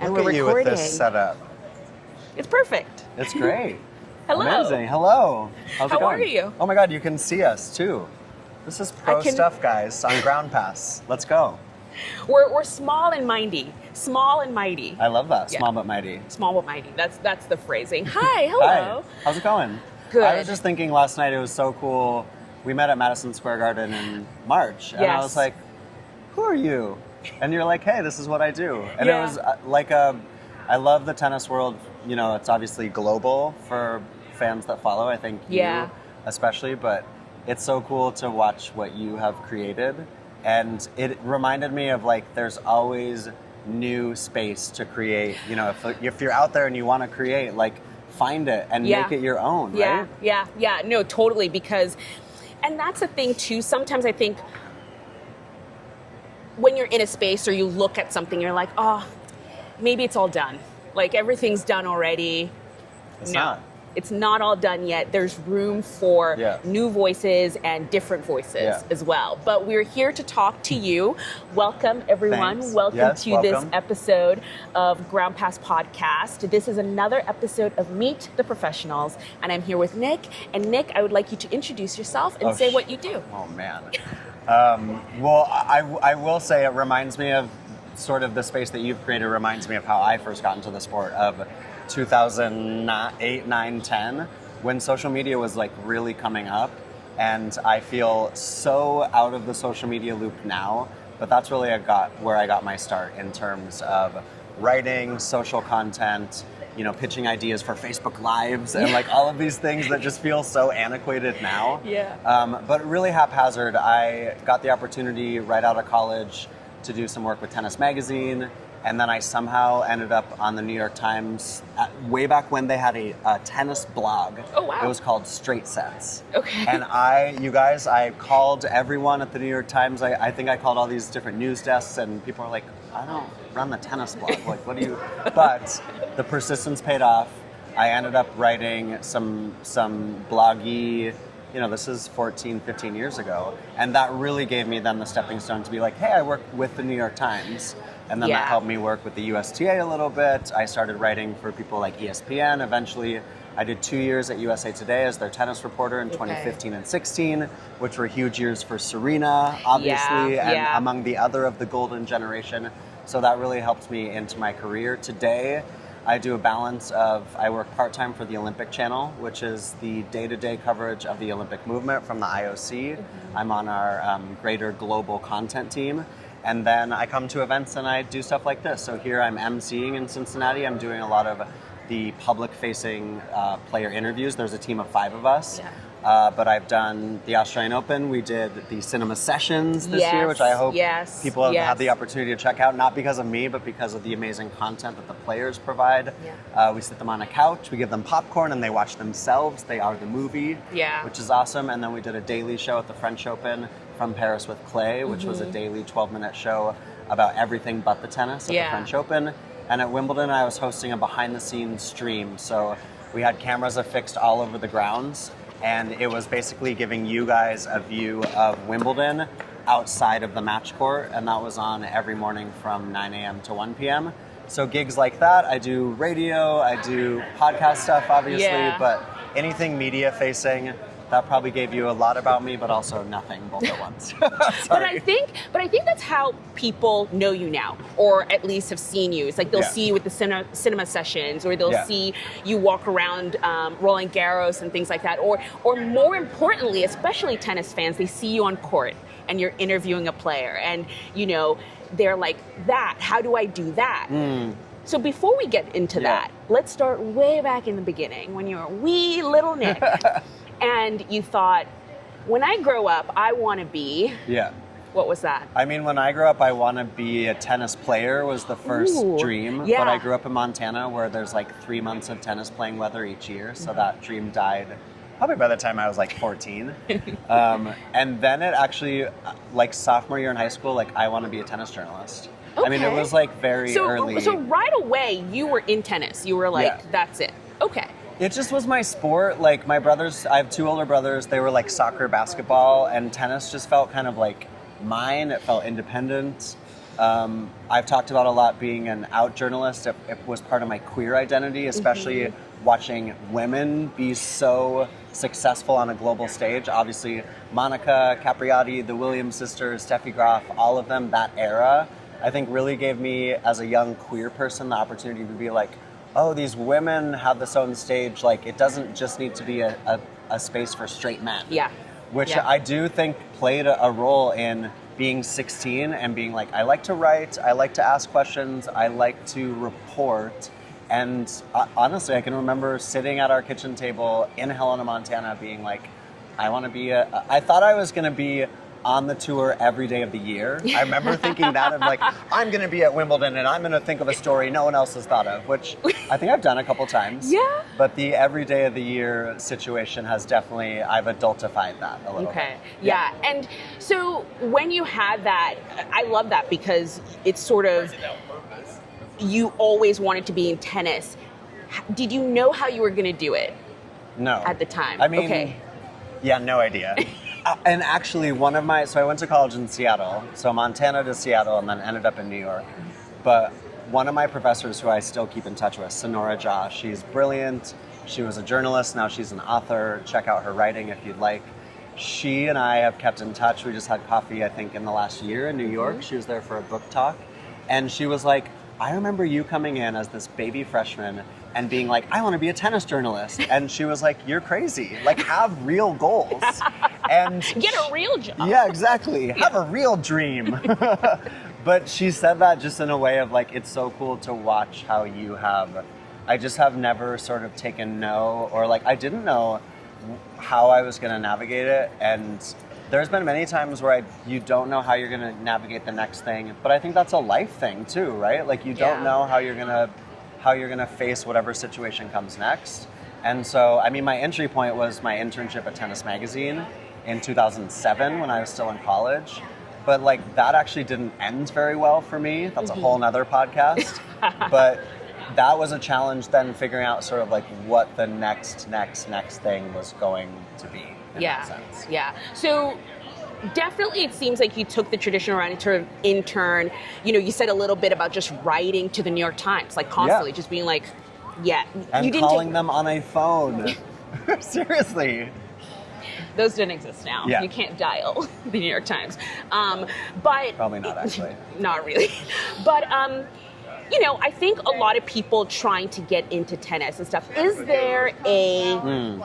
And Look we're at you recording. with this setup. It's perfect. It's great. Hello. Amazing. Hello. How's it How going? are you? Oh my God, you can see us too. This is pro stuff, guys, on Ground Pass. Let's go. We're small and mighty. Small and mighty. I love that. Yeah. Small but mighty. Small but mighty. That's the phrasing. Hi. Hello. Hi. How's it going? Good. I was just thinking last night it was so cool. We met at Madison Square Garden in March, and I Yes. was like, "Who are you?" And you're like, "Hey, this is what I do." And Yeah. it was I love the tennis world. You know, it's obviously global for fans that follow. I think Yeah. you especially, but it's so cool to watch what you have created. And it reminded me of like, there's always new space to create. You know, if you're out there and you want to create, like, find it and Yeah. make it your own, Yeah, right? yeah. No, totally. Because, and that's the thing too. Sometimes I think when you're in a space or you look at something, you're like, oh, maybe it's all done. Like everything's done already. It's No. not. It's not all done yet. There's room for Yeah. new voices and different voices Yeah. as well. But we're here to talk to you. Welcome, everyone. Thanks. Welcome Yes, to this welcome. episode of Ground Pass Podcast. This is another episode of Meet the Professionals, and I'm here with Nick. And Nick, I would like you to introduce yourself and say what you do. Oh, man. Well, I will say it reminds me of sort of the space that you've created reminds me of how I first got into the sport of 2008, 9, 10, when social media was like really coming up. And I feel so out of the social media loop now, but that's really where I got my start in terms of writing, social content, you know, pitching ideas for Facebook Lives and like all of these things that just feel so antiquated now. Yeah. But really haphazard, I got the opportunity right out of college to do some work with Tennis Magazine, and then I somehow ended up on the New York Times way back when they had a tennis blog. Oh, wow. It was called Straight Sets. Okay. And I called everyone at the New York Times. I think I called all these different news desks, and people are like, I don't run the tennis blog. Like, what do you? But the persistence paid off. I ended up writing some bloggy, you know, this is 14, 15 years ago. And that really gave me then the stepping stone to be like, hey, I work with the New York Times. And then Yeah. that helped me work with the USTA a little bit. I started writing for people like ESPN. Eventually, I did 2 years at USA Today as their tennis reporter in 2015 and 16, which were huge years for Serena, obviously, Yeah, and yeah. among the other of the golden generation. So that really helped me into my career. Today, I do a balance of, I work part-time for the Olympic Channel, which is the day-to-day coverage of the Olympic movement from the IOC. I'm on our greater global content team. And then I come to events and I do stuff like this. So here I'm emceeing in Cincinnati. I'm doing a lot of the public-facing player interviews. There's a team of 5 of us. Yeah. But I've done the Australian Open. We did the Cinema Sessions this Yes, year, which I hope yes, people have yes. had the opportunity to check out, not because of me, but because of the amazing content that the players provide. Yeah. We sit them on a couch, we give them popcorn, and they watch themselves. They are the movie, Yeah. which is awesome. And then we did a daily show at the French Open from Paris with Clay, which was a daily 12-minute show about everything but the tennis at Yeah. the French Open. And at Wimbledon, I was hosting a behind-the-scenes stream. So we had cameras affixed all over the grounds, and it was basically giving you guys a view of Wimbledon outside of the match court, and that was on every morning from 9 a.m. to 1 p.m. So gigs like that, I do radio, I do podcast stuff, obviously, Yeah. but anything media-facing, that probably gave you a lot about me, but also nothing both at once. But I think that's how people know you now, or at least have seen you. It's like they'll Yeah. see you with the cinema sessions, or they'll Yeah. see you walk around Roland Garros and things like that. Or more importantly, especially tennis fans, they see you on court and you're interviewing a player, and you know they're like, "That? How do I do that?" So before we get into Yeah. that, let's start way back in the beginning when you were wee little Nick, and you thought, "When I grow up, I want to be." Yeah. What was that? I mean, when I grew up, I want to be a tennis player was the first Ooh, dream. yeah. But I grew up in Montana where there's like 3 months of tennis playing weather each year. So that dream died probably by the time I was like 14. And then it actually, like sophomore year in high school, like I want to be a tennis journalist. I mean, it Okay. was like very early. So right away, you were in tennis. You were like, Yeah. that's it. Okay. It just was my sport. Like my brothers, I have 2 older brothers. They were like soccer, basketball, and tennis just felt kind of like mine. It felt independent. I've talked about a lot being an out journalist. It was part of my queer identity, especially watching women be so successful on a global stage. Obviously, Monica Capriati, the Williams sisters, Steffi Graf, all of them, that era, I think really gave me, as a young queer person, the opportunity to be like, oh, these women have this own stage. Like, it doesn't just need to be a space for straight men. Yeah. Which Yeah. I do think played a role in being 16 and being like, I like to write, I like to ask questions, I like to report. And honestly, I can remember sitting at our kitchen table in Helena, Montana, being like, I want to be I thought I was going to be on the tour every day of the year. I remember thinking that of like, I'm going to be at Wimbledon and I'm going to think of a story no one else has thought of, which I think I've done a couple times. Yeah. But the every day of the year situation has definitely, I've adultified that a little Okay. bit. Yeah. And so when you had that, I love that because it's sort of, you always wanted to be in tennis. Did you know how you were going to do it No. at the time? I mean, okay. yeah, no idea. And actually, so I went to college in Seattle, so Montana to Seattle, and then ended up in New York. But one of my professors who I still keep in touch with, Sonora Jha, she's brilliant. She was a journalist, now she's an author. Check out her writing if you'd like. She and I have kept in touch. We just had coffee, I think, in the last year in New York. She was there for a book talk. And she was like, I remember you coming in as this baby freshman and being like, I want to be a tennis journalist. And she was like, you're crazy. Like, have real goals. And Get a real job. yeah, exactly. Have a real dream. But she said that just in a way of like, it's so cool to watch how you have, I just have never sort of taken no, or like, I didn't know how I was going to navigate it. And there's been many times where you don't know how you're going to navigate the next thing. But I think that's a life thing too, right? Like, you don't know how you're going to face whatever situation comes next. And so, I mean, my entry point was my internship at Tennis Magazine in 2007 when I was still in college. But like, that actually didn't end very well for me. That's a whole nother podcast. But that was a challenge then, figuring out sort of like what the next thing was going to be in that sense. Yeah. So definitely it seems like you took the traditional route of intern. You know, you said a little bit about just writing to the New York Times, like constantly just being like, And you didn't calling them on a phone. Seriously. Those don't exist now. Yeah. You can't dial the New York Times. But Probably not, actually. Not really. But you know, I think a lot of people trying to get into tennis and stuff. Is there a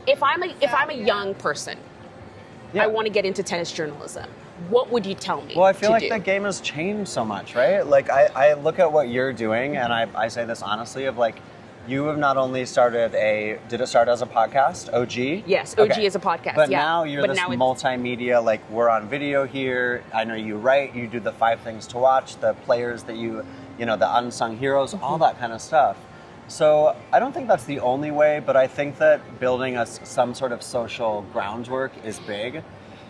if I'm a young person, I want to get into tennis journalism, what would you tell me? Well, I feel like do? the game has changed so much, right? Like, I look at what you're doing, and I say this honestly, of like, you have not only started did it start as a podcast, OG? Yes, OG is a podcast, But now you're this multimedia, like, we're on video here. I know you write, you do the 5 things to watch, the players that you know, the unsung heroes, all that kind of stuff. So I don't think that's the only way, but I think that building some sort of social groundwork is big.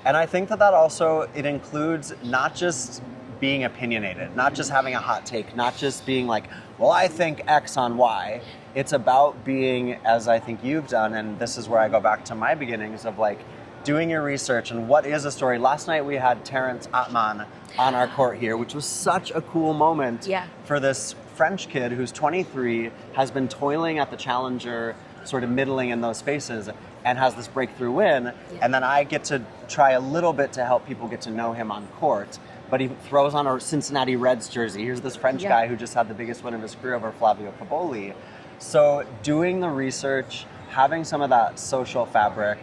And I think that also, it includes not just being opinionated, not just having a hot take, not just being like, well, I think X on Y. It's about being, as I think you've done, and this is where I go back to my beginnings of like doing your research and what is a story. Last night we had Terrence Atman on our court here, which was such a cool moment for this French kid who's 23, has been toiling at the challenger, sort of middling in those spaces, and has this breakthrough win. And then I get to try a little bit to help people get to know him on court. But he throws on a Cincinnati Reds jersey. Here's this French guy who just had the biggest win of his career over Flavio Caboli. So doing the research, having some of that social fabric,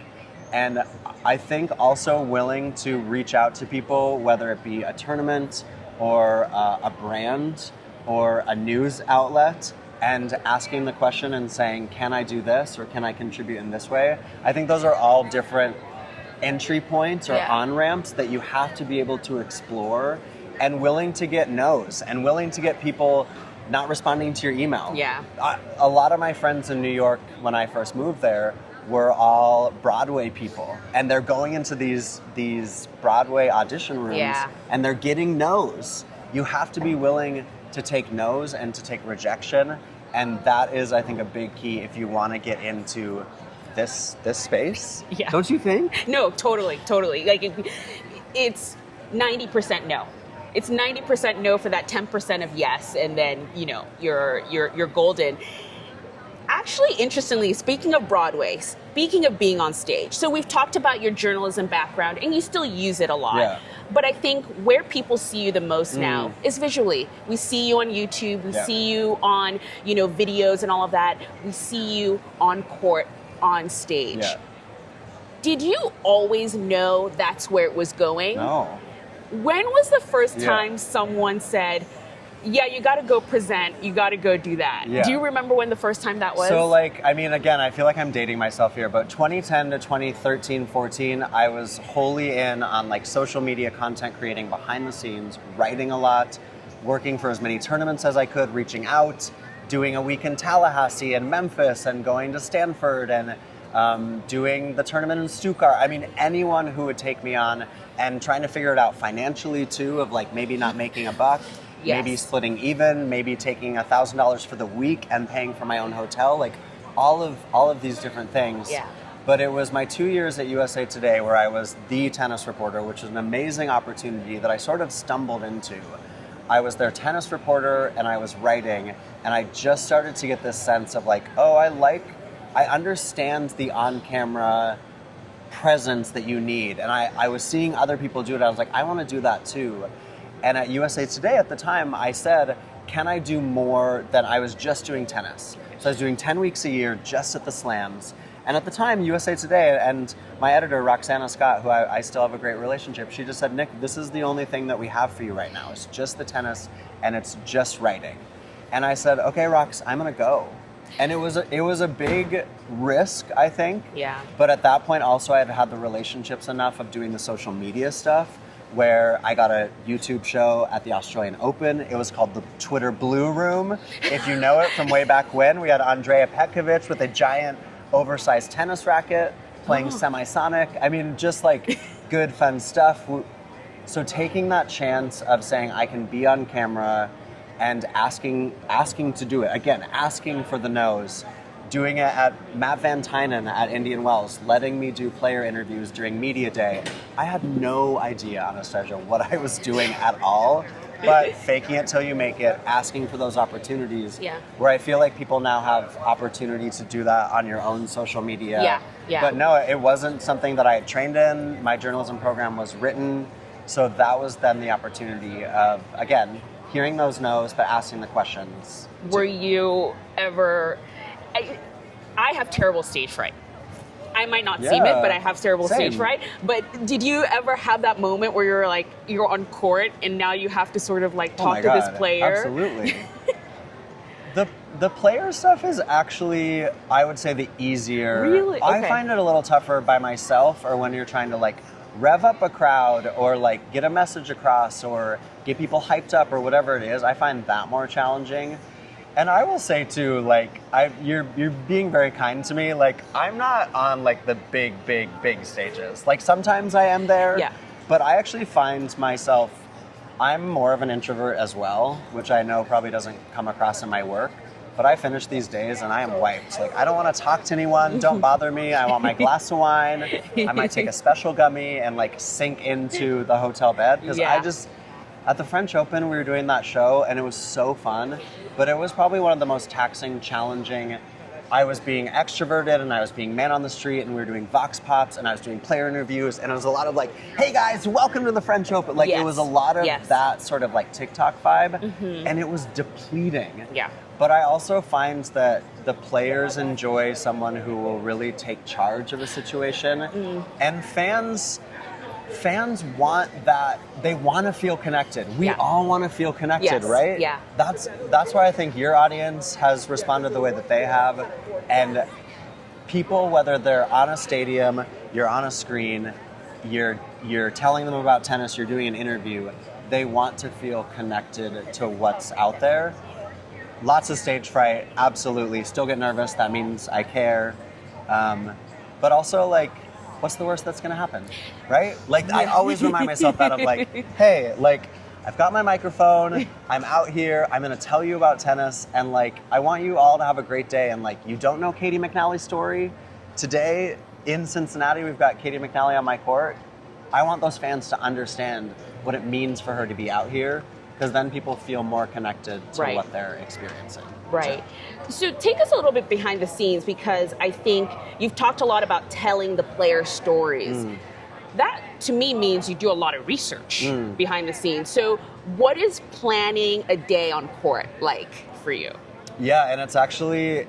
and I think also willing to reach out to people, whether it be a tournament or a brand or a news outlet, and asking the question and saying, can I do this or can I contribute in this way? I think those are all different entry points or on-ramps that you have to be able to explore, and willing to get no's and willing to get people not responding to your email. Yeah. A lot of my friends in New York when I first moved there were all Broadway people, and they're going into these Broadway audition rooms and they're getting no's. You have to be willing to take no's and to take rejection, and that is, I think, a big key if you want to get into this space. Yeah. Don't you think? No, totally. Like, it's 90% no. It's 90% no for that 10% of yes, and then you're golden. Actually, interestingly, speaking of Broadway, speaking of being on stage, so we've talked about your journalism background, and you still use it a lot. Yeah. But I think where people see you the most now is visually. We see you on YouTube, we see you on, videos and all of that. We see you on court, on stage. Yeah. Did you always know that's where it was going? No. When was the first time someone said, yeah, you got to go present, you got to go do that? Yeah. Do you remember when the first time that was? So again, I feel like I'm dating myself here, but 2010 to 2013, 14, I was wholly in on social media content creating behind the scenes, writing a lot, working for as many tournaments as I could, reaching out, doing a week in Tallahassee and Memphis and going to Stanford and doing the tournament in Stuttgart. I mean, anyone who would take me on and trying to figure it out financially too, of maybe not making a buck. Yes. Maybe splitting even, maybe taking $1,000 for the week and paying for my own hotel, all of these different things. Yeah. But it was my 2 years at USA Today where I was the tennis reporter, which is an amazing opportunity that I sort of stumbled into. I was their tennis reporter and I was writing, and I just started to get this sense of I understand the on-camera presence that you need, and I was seeing other people do it. I was like, I want to do that too. And at USA Today at the time, I said, can I do more than I was just doing tennis? So I was doing 10 weeks a year just at the slams. And at the time, USA Today and my editor, Roxana Scott, who I still have a great relationship, she just said, Nick, this is the only thing that we have for you right now. It's just the tennis and it's just writing. And I said, okay, Rox, I'm going to go. And it was a big risk, I think. Yeah. But at that point, also, I had the relationships enough of doing the social media stuff, where I got a YouTube show at the Australian Open. It was called the Twitter Blue Room. If you know it from way back when, we had Andrea Petkovic with a giant oversized tennis racket playing semisonic. I mean, just good fun stuff. So taking that chance of saying I can be on camera and asking to do it, again, asking for the no's, doing it at Matt Van Tynen at Indian Wells, letting me do player interviews during media day. I had no idea, Anastasia, what I was doing at all, but faking it till you make it, asking for those opportunities, where I feel like people now have opportunity to do that on your own social media. Yeah. But no, it wasn't something that I had trained in. My journalism program was written, so that was then the opportunity of, again, hearing those no's, but asking the questions. Were you ever... I have terrible stage fright. I might not seem it, but I have terrible stage fright. But did you ever have that moment where you're on court and now you have to sort of talk to this player? Absolutely. The player stuff is actually, I would say, the easier. Really? Okay. I find it a little tougher by myself, or when you're trying to rev up a crowd or get a message across or get people hyped up or whatever it is. I find that more challenging. And I will say too, you're being very kind to me. I'm not on the big stages. Sometimes I am there, but I actually find myself, I'm more of an introvert as well, which I know probably doesn't come across in my work. But I finish these days and I am wiped. I don't want to talk to anyone. Don't bother me. I want my glass of wine. I might take a special gummy and sink into the hotel bed because at the French Open, we were doing that show, and it was so fun, but it was probably one of the most taxing, challenging. I was being extroverted, and I was being man on the street, and we were doing vox pops, and I was doing player interviews, and it was a lot of hey guys, welcome to the French Open. It was a lot of that sort of TikTok vibe, and it was depleting. Yeah. But I also find that the players enjoy someone who will really take charge of a situation, and fans want that. They want to feel connected. We all want to feel connected, right? Yeah. That's why I think your audience has responded the way that they have. And people, whether they're on a stadium, you're on a screen, you're telling them about tennis, you're doing an interview, they want to feel connected to what's out there. Lots of stage fright, absolutely. Still get nervous. That means I care. But also, what's the worst that's going to happen, right? I always remind myself that of hey, I've got my microphone, I'm out here, I'm going to tell you about tennis, and I want you all to have a great day. And you don't know Katie McNally's story? Today in Cincinnati, we've got Katie McNally on my court. I want those fans to understand what it means for her to be out here, because then people feel more connected to Right. what they're experiencing. Right. So take us a little bit behind the scenes, because I think you've talked a lot about telling the player stories. That to me means you do a lot of research behind the scenes. So what is planning a day on court like for you? Yeah, and it's actually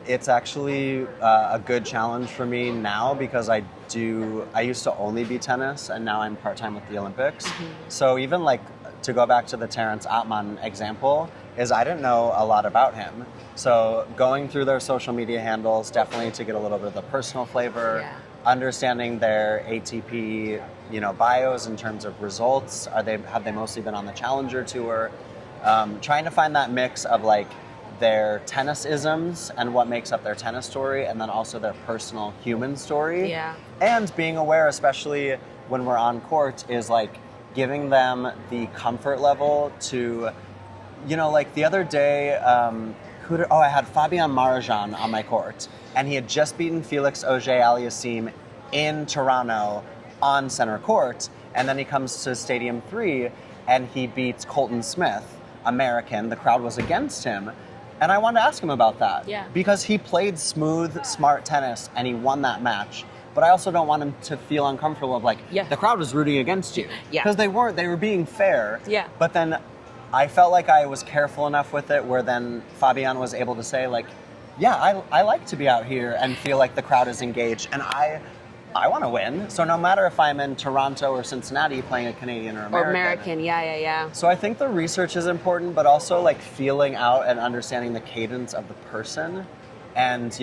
a good challenge for me now, because I used to only be tennis, and now I'm part-time with the Olympics. So even like, to go back to the Terence Ottman example, is I didn't know a lot about him. So going through their social media handles, definitely to get a little bit of the personal flavor, understanding their ATP, bios in terms of results. Have they mostly been on the Challenger Tour? Trying to find that mix of like their tennis isms and what makes up their tennis story, and then also their personal human story. Yeah. And being aware, especially when we're on court, is like giving them the comfort level to, like the other day, I had Fabian Marozsan on my court, and he had just beaten Felix Auger-Aliassime in Toronto on center court, and then he comes to Stadium 3 and he beats Colton Smith, American. The crowd was against him. And I wanted to ask him about that. Yeah. Because he played smooth, smart tennis and he won that match. But I also don't want him to feel uncomfortable of like, the crowd was rooting against you. Yeah. Because they were being fair. Yeah. But then I felt like I was careful enough with it where then Fabian was able to say like, yeah, I like to be out here and feel like the crowd is engaged, and I want to win. So no matter if I'm in Toronto or Cincinnati playing a Canadian or American. Yeah. So I think the research is important, but also like feeling out and understanding the cadence of the person. And,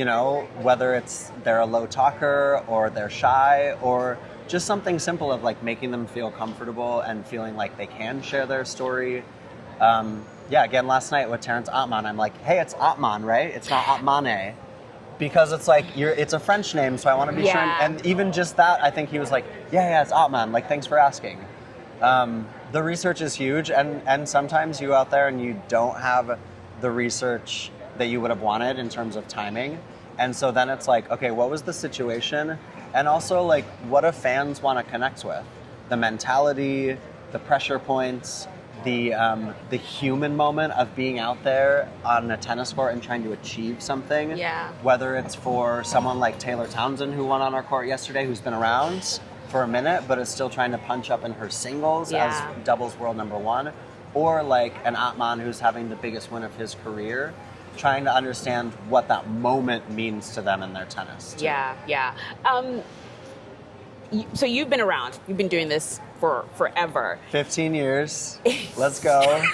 whether they're a low talker or they're shy, or just something simple of like making them feel comfortable and feeling like they can share their story. Again, last night with Terence Ottman, I'm like, hey, it's Ottman, right? It's not Ottmane. Because it's like, it's a French name, so I want to be sure. And even just that, I think he was like, yeah, it's Ottman. Like, thanks for asking. The research is huge, and sometimes you out there and you don't have the research that you would have wanted in terms of timing. And so then it's like, okay, what was the situation? And also, like, what do fans want to connect with? The mentality, the pressure points, the human moment of being out there on a tennis court and trying to achieve something. Yeah. Whether it's for someone like Taylor Townsend, who won on our court yesterday, who's been around for a minute, but is still trying to punch up in her singles as doubles world number 1, or like an Ottman who's having the biggest win of his career, trying to understand what that moment means to them in their tennis too. Yeah. So you've been around. You've been doing this for forever. 15 years. Let's go.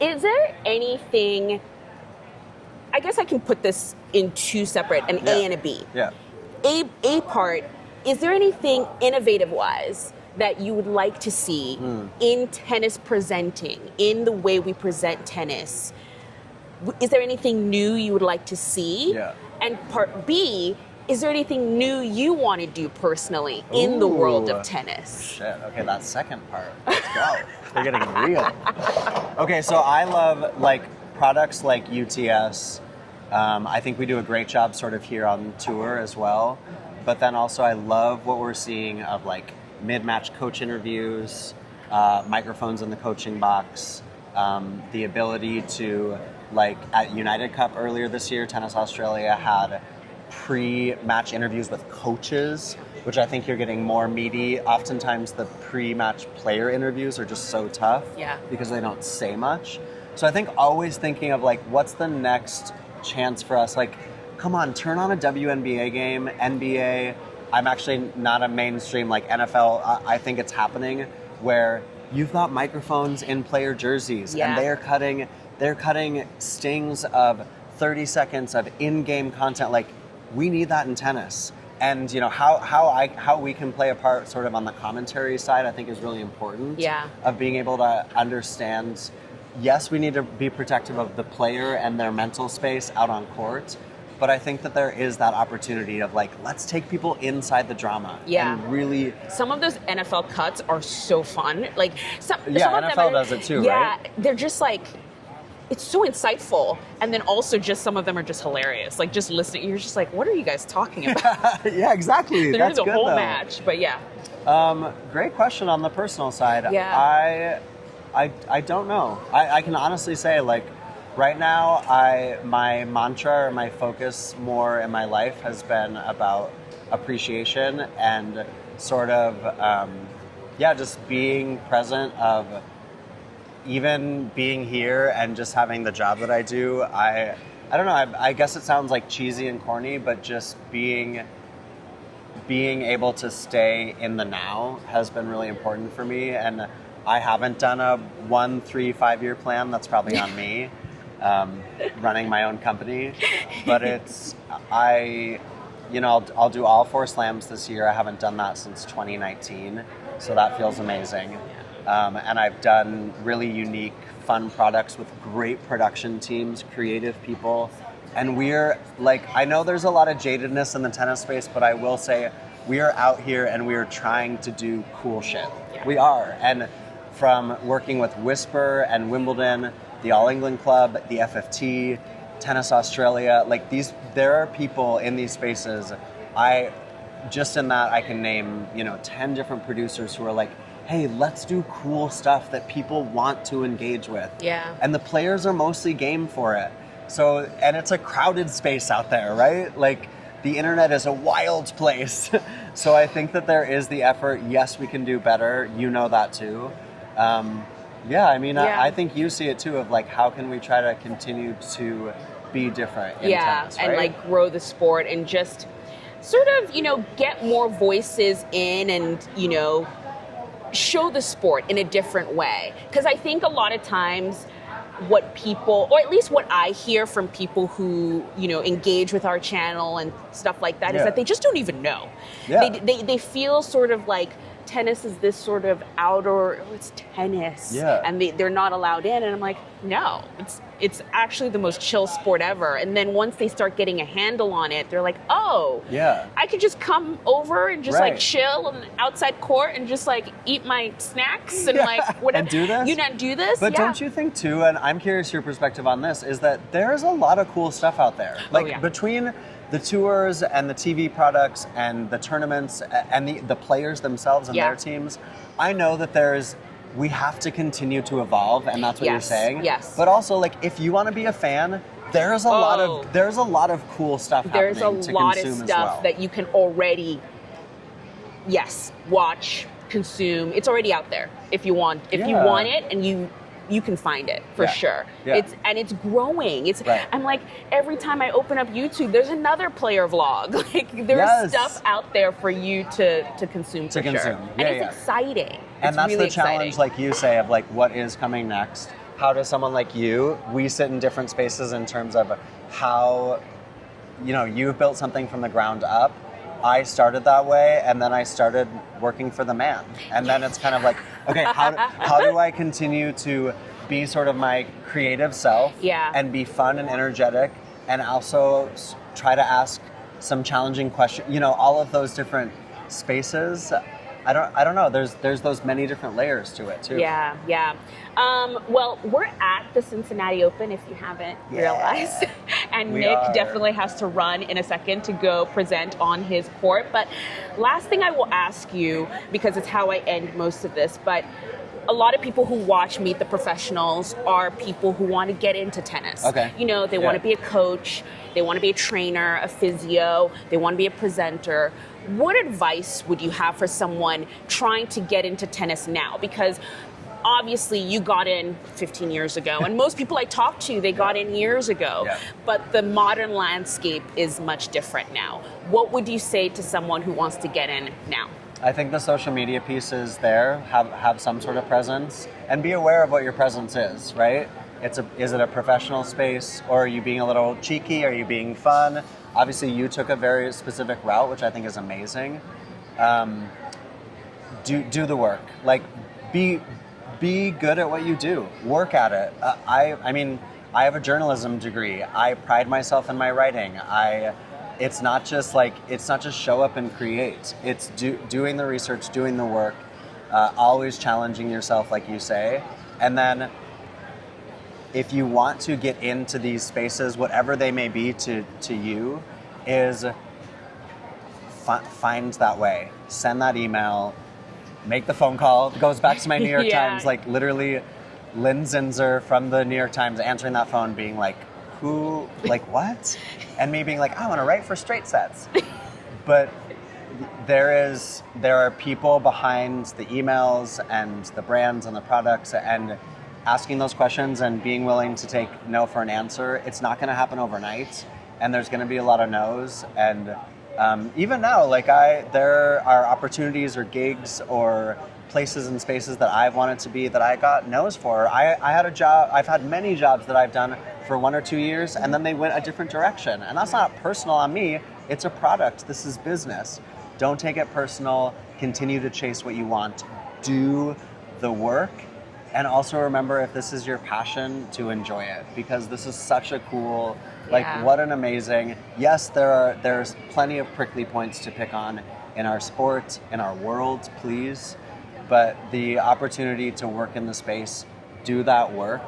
Is there anything, I guess I can put this in two separate, an A and a B. Yeah. A part, is there anything innovative-wise that you would like to see in tennis presenting, in the way we present tennis? Is there anything new you would like to see? Yeah. And part B, is there anything new you want to do personally in the world of tennis? Shit. Okay, that second part. Let's go. We're getting real. Okay, so I love like products like UTS. I think we do a great job sort of here on tour as well. But then also I love what we're seeing of like mid-match coach interviews, microphones in the coaching box, the ability to, like at United Cup earlier this year, Tennis Australia had pre-match interviews with coaches, which I think you're getting more meaty. Oftentimes the pre-match player interviews are just so tough because they don't say much. So I think always thinking of like, what's the next chance for us? Like, come on, turn on a WNBA game, NBA. I'm actually not a mainstream like NFL. I think it's happening where you've got microphones in player jerseys and they're cutting stings of 30 seconds of in-game content. Like, we need that in tennis. And how we can play a part sort of on the commentary side, I think is really important. Yeah. Of being able to understand, yes, we need to be protective of the player and their mental space out on court, but I think that there is that opportunity of like, let's take people inside the drama. Yeah. And really. Some of those NFL cuts are so fun. Like some NFL of them does it too, yeah, right? they're just like, it's so insightful, and then also just some of them are just hilarious. Like just listening, you're just like, what are you guys talking about? Yeah, exactly. There's That's a good, whole though. match, but yeah. Great question on the personal side. Yeah. I don't know. I can honestly say, like, right now, my mantra or my focus more in my life has been about appreciation and sort of, just being present of even being here and just having the job that I do. I don't know, I guess it sounds like cheesy and corny, but just being able to stay in the now has been really important for me. And I haven't done a 1, 3, 5 year plan. That's probably on me, running my own company. But I'll do all 4 slams this year. I haven't done that since 2019, so that feels amazing. And I've done really unique, fun products with great production teams, creative people. And we're like, I know there's a lot of jadedness in the tennis space, but I will say we are out here and we are trying to do cool shit. Yeah. We are. And from working with Whisper and Wimbledon, the All England Club, the FFT, Tennis Australia, like there are people in these spaces. Just in that I can name, 10 different producers who are like, hey, let's do cool stuff that people want to engage with. Yeah. And the players are mostly game for it. So, and it's a crowded space out there, right? Like, the internet is a wild place. So I think that there is the effort. Yes, we can do better. You know that too. I think you see it too, of like, how can we try to continue to be different in tennis, right? And like grow the sport and just sort of, get more voices in and, show the sport in a different way. Because I think a lot of times what people, or at least what I hear from people who, engage with our channel and stuff like that, is that they just don't even know. Yeah. They feel sort of like tennis is this sort of it's tennis. Yeah. And they're not allowed in. And I'm like, no, it's actually the most chill sport ever. And then once they start getting a handle on it, they're like, oh, yeah, I could just come over and just right. like chill on the outside court and just like eat my snacks and like whatever. And do this? You not do this? But don't you think too, and I'm curious your perspective on this, is that there's a lot of cool stuff out there. Like between the tours and the TV products and the tournaments and the players themselves and their teams, I know that we have to continue to evolve, and that's what you're saying. Yes. But also, like, if you want to be a fan, there's a lot of cool stuff happening to consume as well. There's a lot of stuff that you can already, watch, consume. It's already out there if you want. If you want it, and you can find it for sure. Yeah. It's growing. I'm like, every time I open up YouTube, there's another player vlog. Like there's stuff out there for you to consume for sure. And it's exciting. And that's really the challenge, like you say, of like what is coming next. How does someone like you, we sit in different spaces in terms of how, you've built something from the ground up. I started that way, and then I started working for the man. And then it's kind of like, okay, how do I continue to be sort of my creative self and be fun and energetic, and also try to ask some challenging questions, all of those different spaces. I don't know. There's those many different layers to it too. Yeah. Well, we're at the Cincinnati Open, if you haven't realized. And Nick definitely has to run in a second to go present on his court. But last thing I will ask you, because it's how I end most of this, but a lot of people who watch Meet the Professionals are people who want to get into tennis. Okay. They want to be a coach, they want to be a trainer, a physio, they want to be a presenter. What advice would you have for someone trying to get into tennis now? Because obviously you got in 15 years ago, and most people I talk to, they got in years ago. Yeah. But the modern landscape is much different now. What would you say to someone who wants to get in now? I think the social media piece is there, have some sort of presence, and be aware of what your presence is, right? Is it a professional space, or are you being a little cheeky? Are you being fun? Obviously, you took a very specific route, which I think is amazing. Do the work. Like, be good at what you do. Work at it. I have a journalism degree. I pride myself in my writing. It's not just show up and create. It's doing the research, doing the work, always challenging yourself, like you say, and then if you want to get into these spaces, whatever they may be to you, is find that way. Send that email, make the phone call. It goes back to my New York Times, like literally Lynn Zinzer from the New York Times answering that phone being like, who, like what? And me being like, I want to write for Straight Sets. But there are people behind the emails and the brands and the products, and asking those questions and being willing to take no for an answer. It's not going to happen overnight, and there's going to be a lot of no's. And even now, like there are opportunities or gigs or places and spaces that I've wanted to be that I got no's for. I had a job. I've had many jobs that I've done for 1 or 2 years, and then they went a different direction. And that's not personal on me. It's a product. This is business. Don't take it personal. Continue to chase what you want. Do the work. And also remember, if this is your passion, to enjoy it, because this is such a cool, like what an amazing, yes, there's plenty of prickly points to pick on in our sport, in our world, please. But the opportunity to work in the space, do that work,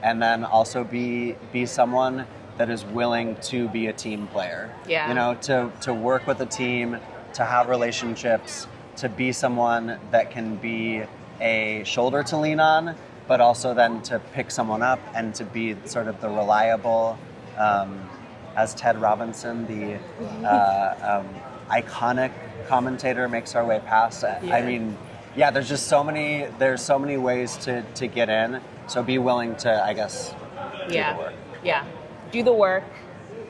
and then also be someone that is willing to be a team player. Yeah. You know, to work with a team, to have relationships, to be someone that can be a shoulder to lean on, but also then to pick someone up and to be sort of the reliable, as Ted Robinson, the iconic commentator, makes our way past. I mean, yeah, there's so many ways to get in. So be willing to, I guess, do the work. Yeah. Do the work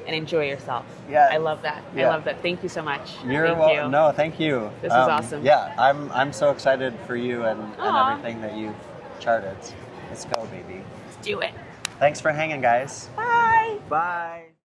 and enjoy yourself. Yeah. I love that. Yeah. I love that. Thank you so much. Thank you. No, thank you. This is awesome. Yeah, I'm so excited for you and everything that you've charted. Let's go, baby. Let's do it. Thanks for hanging, guys. Bye. Bye.